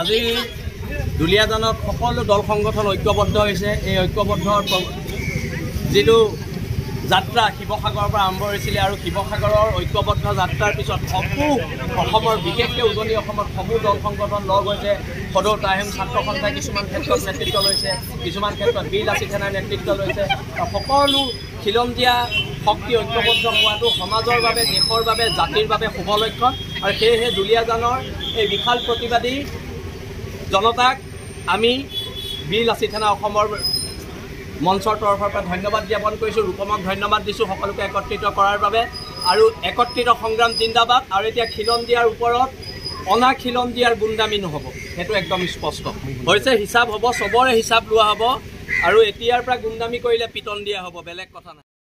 আজি দুলীয়াজানত সকলো দল সংগঠন ঐক্যবদ্ধ হৈছে। এই ঐক্যবদ্ধৰ যিটো যাত্ৰা শিৱসাগৰৰ পৰা আৰম্ভ হৈছিলে আৰু শিৱসাগৰৰ ঐক্যবদ্ধ যাত্ৰাৰ পিছত অসমৰ বিশেষকৈ উজনি অসমত সমূহ দল সংগঠন লগ হৈছে। সদৌ তাহিম ছাত্ৰ সন্থাই কিছুমান ক্ষেত্ৰত নেতৃত্ব লৈছে, কিছুমান ক্ষেত্ৰত বীৰ লাচিত সেনাই নেতৃত্ব লৈছে। সকলো খিলঞ্জীয়া শক্তি ঐক্যবদ্ধ হোৱাটো সমাজৰ বাবে, দেশৰ বাবে, জাতিৰ বাবে শুভ লক্ষণ। আৰু সেয়েহে দুলীয়াজানৰ এই বিশাল প্ৰতিবাদী জনতাক আমি বীৰ লাচিত সেনা অসমৰ মঞ্চৰ তৰফৰ পৰা ধন্যবাদ জ্ঞাপন কৰিছোঁ। ৰূপমক ধন্যবাদ দিছোঁ সকলোকে একত্ৰিত কৰাৰ বাবে। আৰু একত্ৰিত সংগ্ৰাম জিন্দাবাদ। আৰু এতিয়া খিলঞ্জীয়াৰ ওপৰত অনা খিলঞ্জীয়াৰ গুণ্ডামী নহ'ব, সেইটো একদম স্পষ্ট হৈছে। হিচাপ হ'ব, চবৰে হিচাপ লোৱা হ'ব। আৰু এতিয়াৰ পৰা গুণ্ডামী কৰিলে পিটন দিয়া হ'ব, বেলেগ কথা নাই।